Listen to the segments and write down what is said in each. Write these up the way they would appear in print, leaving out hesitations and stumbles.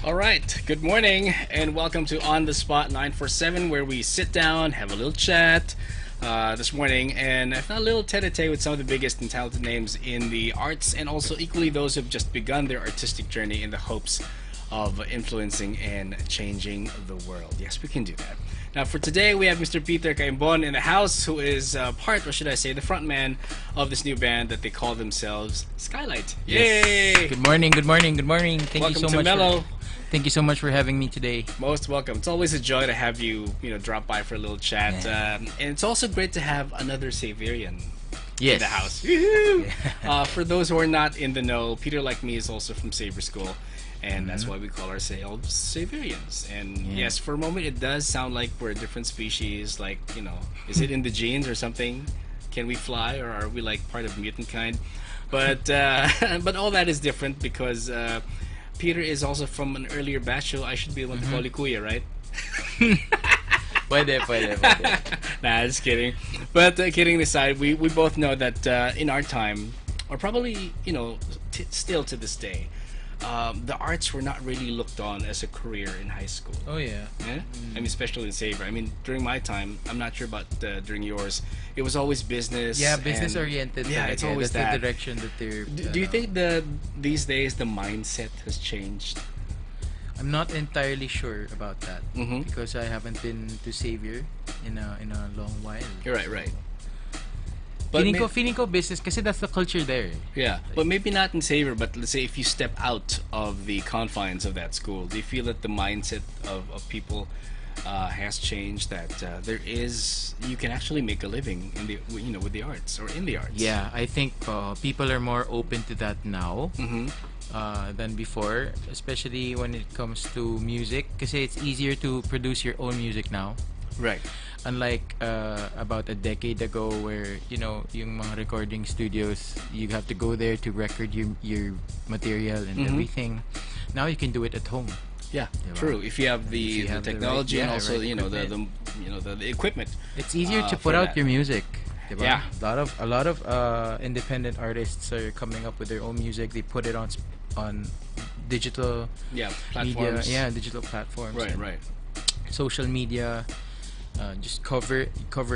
All right, good morning and welcome to On the Spot 947, where we sit down, have a little chat this morning, and I've got a little tete-a-tete with some of the biggest and talented names in the arts, and also equally those who've just begun their artistic journey in the hopes of influencing and changing the world. Yes, we can do that. Now, for today, we have Mr. Peter Caimbon in the house, who is part, or should I say, the front man of this new band that they call themselves Skylight. Yes. Yay! Good morning, good morning, good morning. Thank Welcome you so to much. Mellow. Thank you so much for having me today. Most welcome. It's always a joy to have you, drop by for a little chat. And it's also great to have another Xaverian in the house. Yeah. For those who are not in the know, Peter, like me, is also from Xavier School. And that's why we call ourselves Xaverians. And yes, for a moment, it does sound like we're a different species. Like, is it in the genes or something? Can we fly, or are we like part of mutant kind? But but all that is different because Peter is also from an earlier batch, so I should be the one to call you Kuya, right? Pwede. Nah, just kidding. But kidding aside, we both know that in our time, or probably, still to this day, the arts were not really looked on as a career in high school. Oh, yeah. I mean, especially in Xavier. I mean, during my time, I'm not sure about during yours, it was always business. Yeah, business oriented. Yeah, it's always that's that. the direction that they're. Do you think these days the mindset has changed? I'm not entirely sure about that Mhm. because I haven't been to Xavier in a long while. You're right. Feeling ko business kasi that's the culture there. Yeah, but maybe not in Xavier, but let's say if you step out of the confines of that school, do you feel that the mindset of people has changed, that you can actually make a living in the with the arts or in the arts? Yeah, I think people are more open to that now. Mm-hmm. Than before, especially when it comes to music, kasi it's easier to produce your own music now. Right. Unlike about a decade ago, where yung mga recording studios, you have to go there to record your material and everything. Now you can do it at home. Yeah, Diba? true. If you have the have the technology right- and also right the equipment. It's easier to for put out that. your music. Diba? Yeah. A lot of independent artists are coming up with their own music. They put it on digital Platforms. media, digital platforms. Right. Social media. Just cover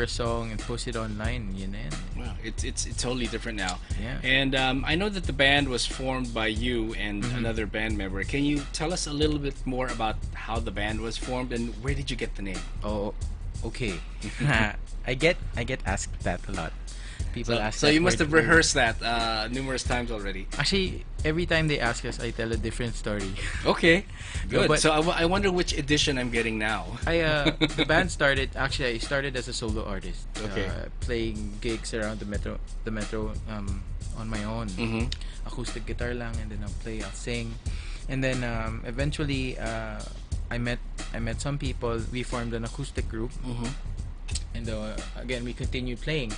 a song and post it online. Yun na yan. Wow, it's totally different now. Yeah. And I know that the band was formed by you and another band member. Can you tell us a little bit more about how the band was formed and where did you get the name? Oh, okay. I get asked that a lot. People ask. So that you must word- have rehearsed that numerous times already. Actually, every time they ask us, I tell a different story. Okay, good. but- So I wonder which edition I'm getting now. The band started. Actually, I started as a solo artist. Okay. Playing gigs around the metro on my own. Mhm. Acoustic guitar lang, and then I'll sing, and then eventually I met some people. We formed an acoustic group, and again we continued playing.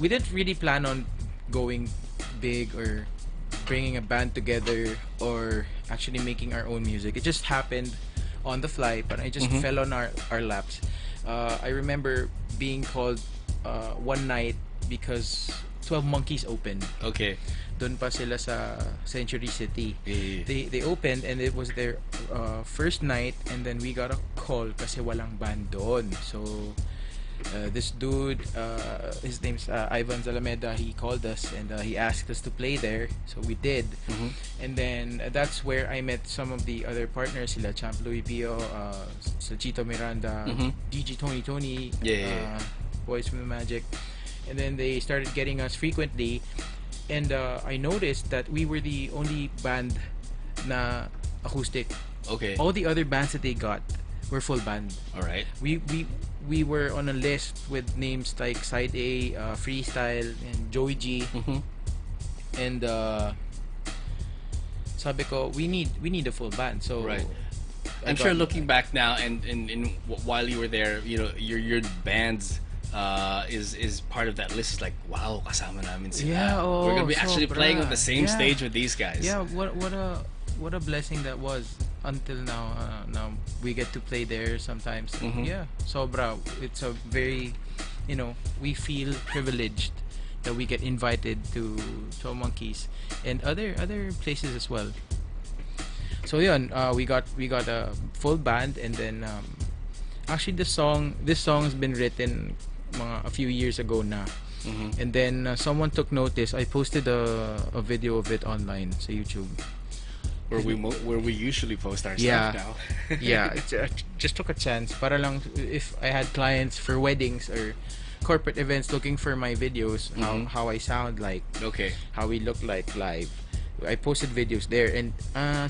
We didn't really plan on going big or bringing a band together or actually making our own music. It just happened on the fly, but I just fell on our laps. I remember being called one night because 12 Monkeys opened. Okay. Doon pa sila sa Century City. Eh. They opened and it was their first night, and then we got a call kasi walang band doon. So this dude, his name's Ivan Zalameda, he called us and he asked us to play there, so we did. And then that's where I met some of the other partners, sila Champ Louis Pio, sa Chito Miranda, DJ Tony, Yeah. Boys from the Magic, and then they started getting us frequently, and I noticed that we were the only band na acoustic. Okay. All the other bands that they got were full band. All right. We were on a list with names like Side A, Freestyle, and Joey G. And sabi ko, we need a full band. So Right. I I'm sure got- looking back now and while you were there, your bands is part of that list. It's like, wow, kasama namin sila. Yeah, We're gonna be actually sobra. playing on the same Yeah. stage with these guys. Yeah, what a blessing that was. Until now, we get to play there sometimes. Yeah, sobra. It's a very, we feel privileged that we get invited to 12 Monkeys and other places as well. So yun, we got a full band, and then actually this song's been written a few years ago na. And then someone took notice. I posted a video of it online sa YouTube. Where we usually post our stuff now. Yeah, just took a chance para lang if I had clients for weddings or corporate events looking for my videos, how I sound like, how we look like live. I posted videos there, and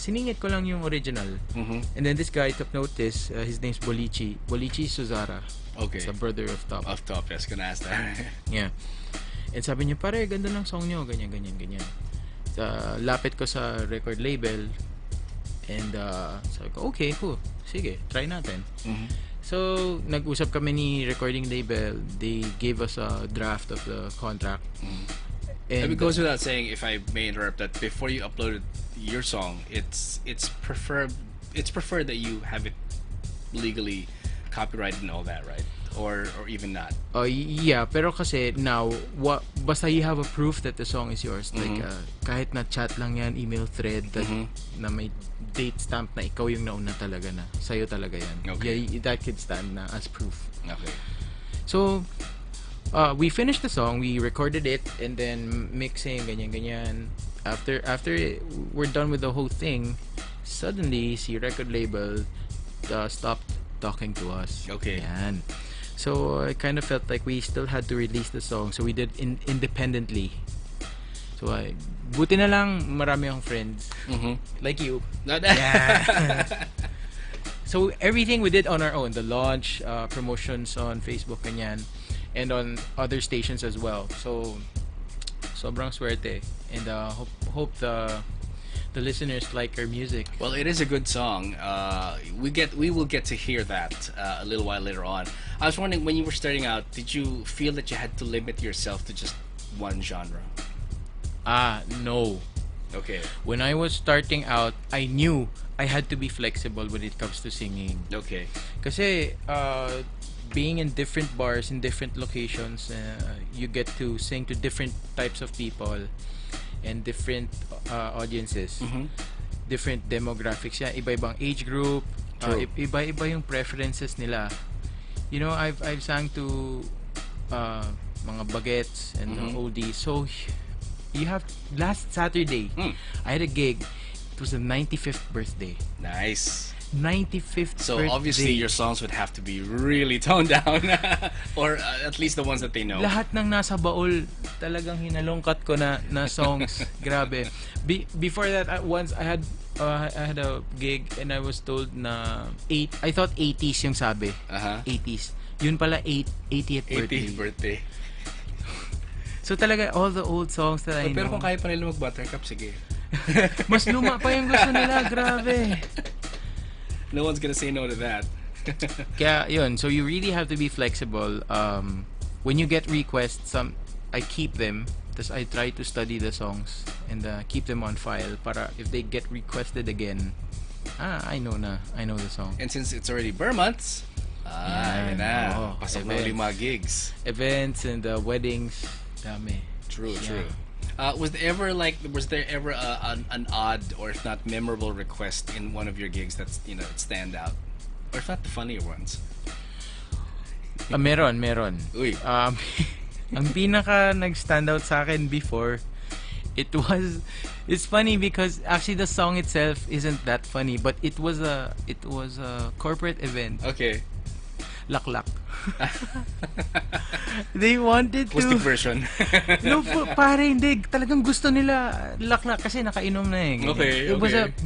siningit ko lang yung original. And then this guy took notice. His name's Bolichi Suzara. Okay. It's a brother of Top. Of Top, yes, gonna ask that. Yeah. And sabi niya, pare, ganda ng song niyo, ganyan. Lapit ko sa record label, and sabi ko, okay, cool, sige, try natin. So nag-usap kami ni recording label. They gave us a draft of the contract. And it goes without saying, if I may interrupt, that before you uploaded your song, it's preferred that you have it legally copyrighted and all that, right? Or even not. Yeah, pero kasi now basta you have a proof that the song is yours, like kahit na chat lang yan, email thread that na may date stamp na ikaw yung nauna talaga, na sa'yo talaga yan. Okay. Yeah, that could stand na as proof. Okay. So we finished the song, we recorded it, and then mixing, ganyan. After we're done with the whole thing, suddenly si record label stopped talking to us. Okay. Yan. So I kind of felt like we still had to release the song, so we did independently. So buti na lang marami akong friends like you. Yeah. So everything we did on our own, the launch, promotions on Facebook, ganyan, and on other stations as well. So sobrang swerte, and hope the listeners like our music. Well, it is a good song. We will get to hear that a little while later on. I was wondering, when you were starting out, did you feel that you had to limit yourself to just one genre? No. Okay. When I was starting out, I knew I had to be flexible when it comes to singing. Okay. Kasi being in different bars, in different locations, you get to sing to different types of people and different audiences, different demographics. Yeah, iba-ibang age group, iba-iba yung preferences nila. You know, I've sang to mga bagets and oldies. So you have, last Saturday, I had a gig. It was the 95th birthday. Nice. 95th So birthday. obviously your songs would have to be really toned down, or at least the ones that they know. Lahat ng nasa baul talagang hinalungkat ko na songs. Grabe. Before that, once I had a gig and I was told na I thought 80s yung sabi. 80s. Yun pala 80th birthday. 80th birthday. So talaga all the old songs that I know. Pero kung kaya pa nila mag-Buttercup, sige. Mas luma pa yung gusto nila, grabe. No one's gonna say no to that. Kaya yun, so you really have to be flexible. When you get requests, I keep them. Tapos I try to study the songs and keep them on file para if they get requested again, I know the song. And since it's already Burr months, yun na. Pasok na ulit mga gigs. Events and weddings, dami. True. Was there ever an odd or if not memorable request in one of your gigs that stand out, or if not the funnier ones? Meron. Uy. Ang pinaka nag-stand out sa akin before, it's funny because actually the song itself isn't that funny, but it was a corporate event. Okay. Laklak. They wanted to. Acoustic version. No, pare, hindi. Talagang gusto nila laklak kasi nakainom na eh. Okay.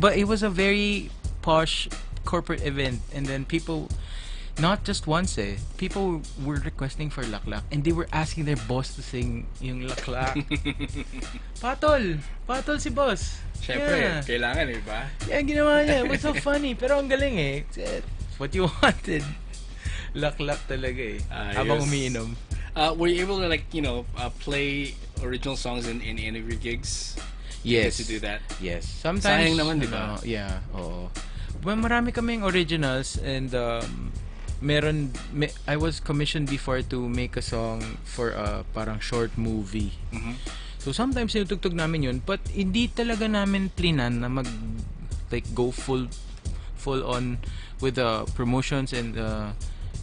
But it was a very posh corporate event, and then people, not just once people were requesting for laklak, and they were asking their boss to sing yung laklak. Patol si boss. Siyempre, kailangan ba? Yeah, ginawa niya. It was so funny. Pero ang galing what you wanted. Laklak talaga habang umiinom. Were you able to play original songs in any of your gigs? Yes. To do that? Yes. Sometimes. Sayang naman, di ba? Yeah. Oo. Well, marami kaming originals, and I was commissioned before to make a song for a parang short movie. So sometimes tinutugtog namin yun, but hindi talaga namin plinan na like go full on with the promotions and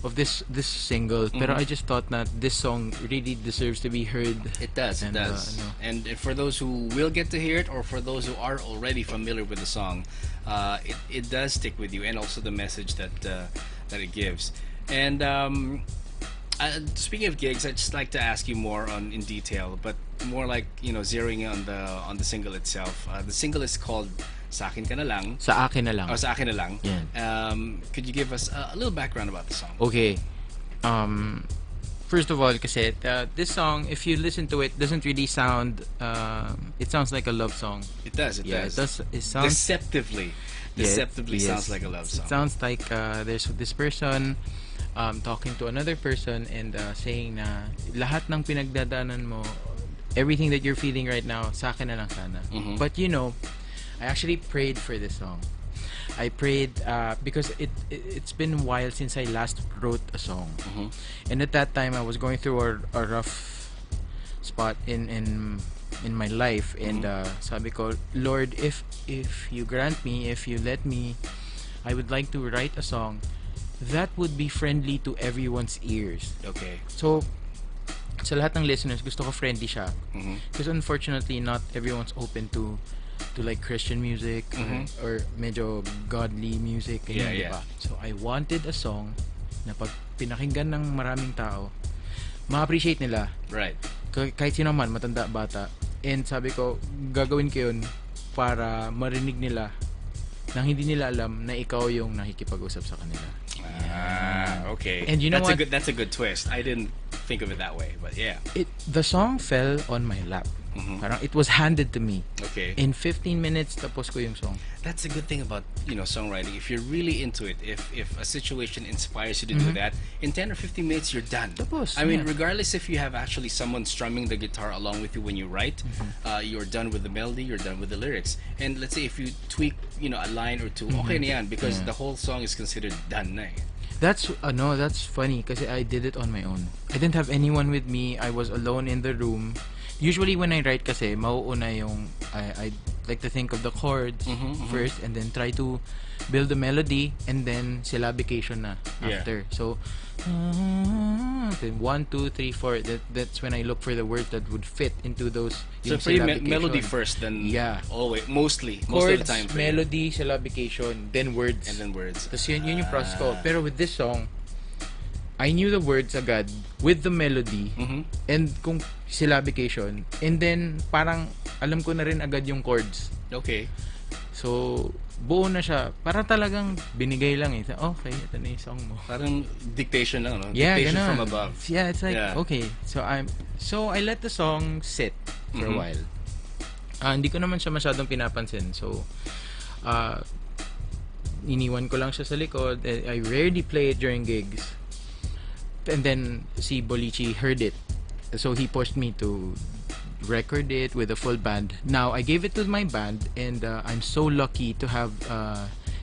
of this single. Pero I just thought that this song really deserves to be heard. It does, it does. And for those who will get to hear it, or for those who are already familiar with the song, it does stick with you, and also the message that it gives. And speaking of gigs, I'd just like to ask you more in detail, but more like, zeroing in on the single itself. The single is called Sa Akin Na Lang. Sa Akin Na Lang. Oh, Sa Akin Na Lang. Yeah. Could you give us a little background about the song? Okay. First of all, kasi this song, if you listen to it, doesn't really sound. It sounds like a love song. It does. It does. It sounds deceptively sounds like a love song. It sounds like there's this person talking to another person and saying na lahat ng pinagdadaanan mo, everything that you're feeling right now, sa akin na lang sana. But I actually prayed for this song. I prayed because it's been a while since I last wrote a song, and at that time I was going through a rough spot in my life, and sabi ko, Lord, if you grant me, if you let me, I would like to write a song that would be friendly to everyone's ears. Okay. So sa lahat ng listeners, gusto ko friendly siya, because unfortunately not everyone's open to like Christian music or medyo godly music. Yeah. Diba? So I wanted a song na pag pinakinggan ng maraming tao, ma-appreciate nila. Right. Kahit sino man, matanda, bata. And sabi ko, gagawin ko yun para marinig nila nang hindi nila alam na ikaw yung nakikipag-usap sa kanila. Okay. And you know what? That's a good twist. I didn't think of it that way, but yeah. The song fell on my lap. Parang it was handed to me. Okay. In 15 minutes, tapos ko yung song. That's a good thing about songwriting. If you're really into it, if a situation inspires you to do that, in 10 or 15 minutes you're done. Tapos. I mean, regardless if you have actually someone strumming the guitar along with you when you write, you're done with the melody, you're done with the lyrics. And let's say if you tweak, a line or two, okay na yan, because the whole song is considered done na eh. That's funny kasi I did it on my own. I didn't have anyone with me. I was alone in the room. Usually when I write kasi, mauuna yung I like to think of the chords first and then try to build the melody and then syllabication na after. So 1, 2, 3, 4. That's when I look for the words that would fit into those. So for you, melody first, then always most of the time. For melody, syllabication, then words. And then words. Tapos yun yung process ko. Pero with this song, I knew the words agad with the melody and kung syllabication, and then parang alam ko na rin agad yung chords. Okay. So buo na siya. Parang talagang binigay lang eh. Okay, ito na yung song mo. Parang dictation lang, no? Yeah, dictation ganun. from above. Yeah, it's like okay. So I let the song sit for a while. Hindi ko naman siya masyadong pinapansin. So iniwan ko lang siya sa likod. I rarely play it during gigs. And then si Bolichi heard it, so he pushed me to record it with a full band. Now I gave it to my band, and I'm so lucky to have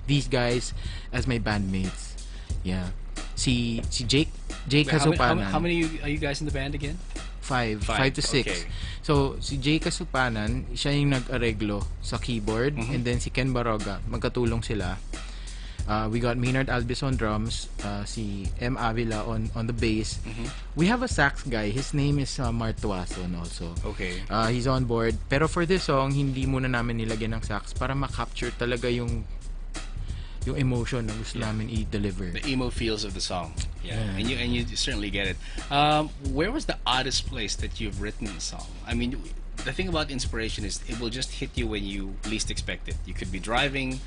these guys as my bandmates. Yeah, si Jake Kasupanan. How many are you guys in the band again? 5 to 6. Okay. So si Jake Kasupanan, siya yung nag-areglo sa keyboard, and then si Ken Baroga, magkatulong sila. We got Maynard Albis on drums, si M. Avila on the bass. We have a sax guy. His name is Mart Tuason also. Okay. He's on board. Pero for this song, hindi muna namin nilagyan ng sax para ma-capture talaga yung emotion na gusto namin i-deliver. The emo feels of the song. Yeah. And you certainly get it. Where was the oddest place that you've written a song? I mean, the thing about inspiration is it will just hit you when you least expect it. You could be driving,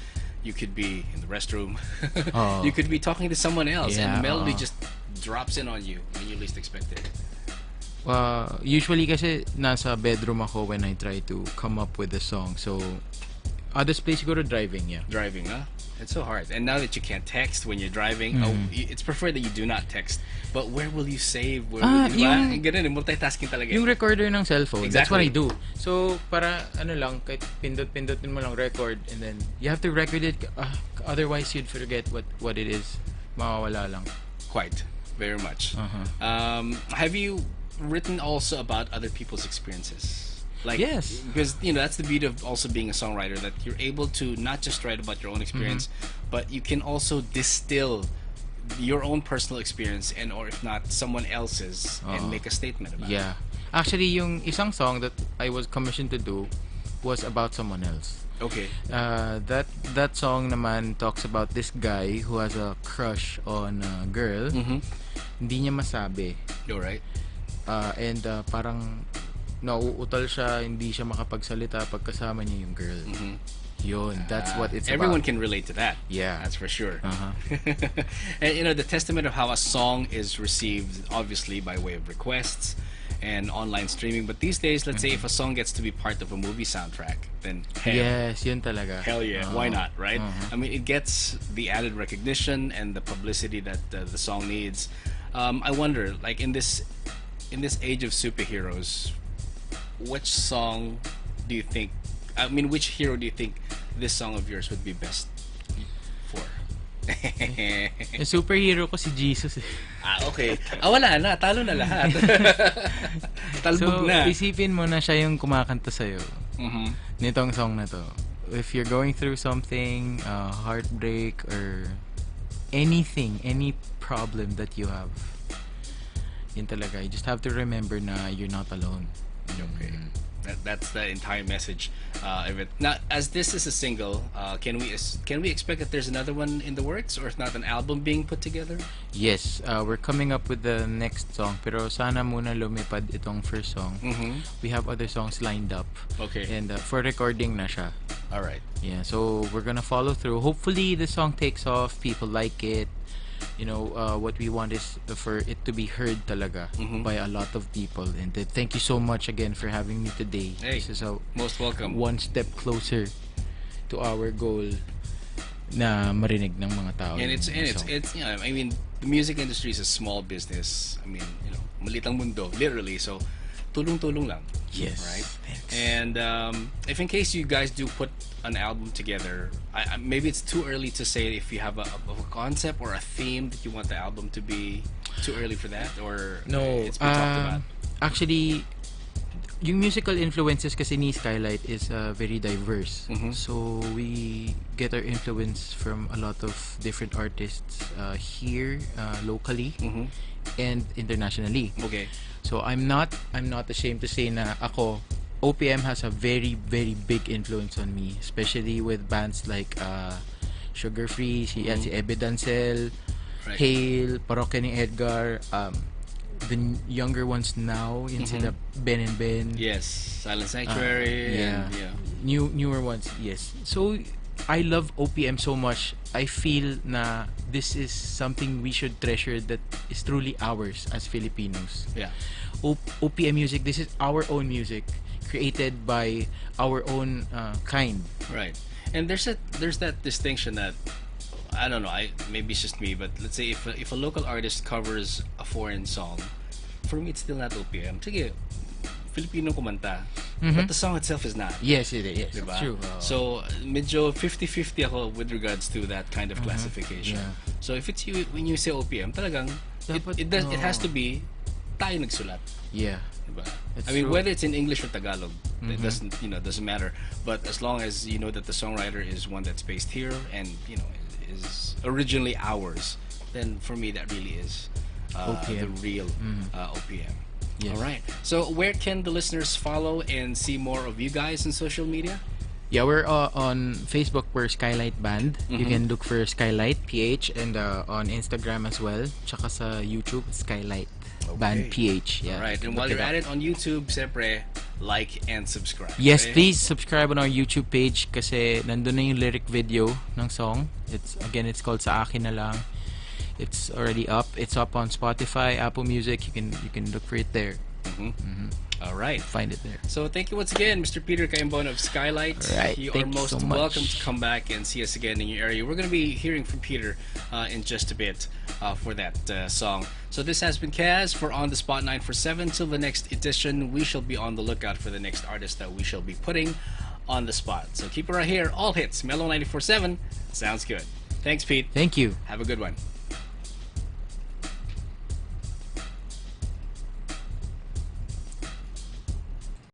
you could be in the restroom, you could be talking to someone else, and the melody just drops in on you when you least expect it. Usually kasi nasa bedroom ako when I try to come up with a song. So others place siguro driving, Driving, huh? It's so hard. And now that you can't text when you're driving, it's preferred that you do not text. But where will you save? Where will you, ganun, multitasking talaga. Yung recorder ng cellphone, exactly. That's what I do. So, para lang, kahit pindot-pindotin mo lang record, and then you have to record it, otherwise you'd forget what it is. Mawawala lang. Quite. Very much. Have you written also about other people's experiences? Like, Yes. because that's the beauty of also being a songwriter, that you're able to not just write about your own experience, but you can also distill your own personal experience, and or if not someone else's, and make a statement about it. Yeah. Actually, yung isang song that I was commissioned to do was about someone else. Okay. That song naman talks about this guy who has a crush on a girl. Hindi niya masabi. You're right. And parang nauutal siya, hindi siya makapagsalita pag kasama niya yung girl. Yun, that's what it's Everyone about. can relate to that. Yeah. That's for sure. And the testament of how a song is received, obviously by way of requests and online streaming. But these days, let's say if a song gets to be part of a movie soundtrack, then Yes, yun talaga. hell yeah, why not, right? I mean, it gets the added recognition and the publicity that the song needs. I wonder, like in this age of superheroes, which song do you think? I mean, which hero do you think this song of yours would be best for? Yung superhero ko si Jesus. Okay. Wala na. Talo na lahat. Talbog So, na. isipin mo na siya yung kumakanta sa'yo nitong song na to. If you're going through something, heartbreak or anything, any problem that you have, yun talaga. You just have to remember na you're not alone. Okay. That's the entire message of it. Now, as this is a single, can we expect that there's another one in the works, or if not, an album being put together? Yes, we're coming up with the next song. Pero sana muna lumipad itong first song. We have other songs lined up. Okay. And for recording na siya. All right. Yeah, so we're gonna follow through. Hopefully the song takes off, people like it. What we want is for it to be heard talaga by a lot of people. And thank you so much again for having me today. Hey, this is a most welcome. one step closer to our goal na marinig ng mga tao. And it's yung song. I mean, the music industry is a small business. I mean, maliit ang mundo, literally. So, tulong-tulong lang. Yes. Right? Thanks. And if in case you guys do put an album together, maybe it's too early to say if you have a concept or a theme that you want the album to be. Too early for that, or No, it's been talked about? actually, yung musical influences kasi ni Skylight is very diverse. So we get our influence from a lot of different artists here, locally, and internationally. Okay. So I'm not ashamed to say na ako, OPM has a very, very big influence on me, especially with bands like Sugar Free, si Ebe Dancel, Right. Hale, Parokya ni Edgar, the younger ones now, yun sila Ben and Ben. Yes, Silent Sanctuary. Yeah. And, Newer ones, yes. So I love OPM so much. I feel na this is something we should treasure, that is truly ours as Filipinos. Yeah. OPM music, this is our own music, created by our own kind. Right. And there's that distinction that, I don't know, maybe it's just me, but let's say if a local artist covers a foreign song, for me it's still not OPM. Sige, Filipino kumanta, but the song itself is not. Yes, it is. Yes, Diba? it's true. So medyo 50-50 ako with regards to that kind of classification. Yeah. So if it's you, when you say OPM, talagang Dapat, it has to be tayo nagsulat. Yeah. Diba? That's I mean, true. whether it's in English or Tagalog, it doesn't matter. But as long as you know that the songwriter is one that's based here and is originally ours, then for me that really is the OPM. real OPM. Yes. All right. So where can the listeners follow and see more of you guys in social media? Yeah, we're on Facebook, we're Skylight Band. You can look for Skylight PH, and on Instagram as well. Tsaka sa YouTube, Skylight Band PH. Yeah. All right. And Look while you're up. at it on YouTube, siyempre, like and subscribe. Yes, okay? please subscribe on our YouTube page kasi nandun na yung lyric video ng song. It's called Sa Akin Na Lang. It's already up. It's up on Spotify, Apple Music. You can look for it there. All right. Find it there. So thank you once again, Mr. Peter Caimbon of Skylight. Right. You Thank are you most so much. welcome to come back and see us again in your area. We're going to be hearing from Peter in just a bit for that song. So this has been Kaz for On The Spot 947. Till the next edition, we shall be on the lookout for the next artist that we shall be putting on the spot. So keep it right here. All hits, Mellow 94.7. Sounds good. Thanks, Pete. Thank you. Have a good one.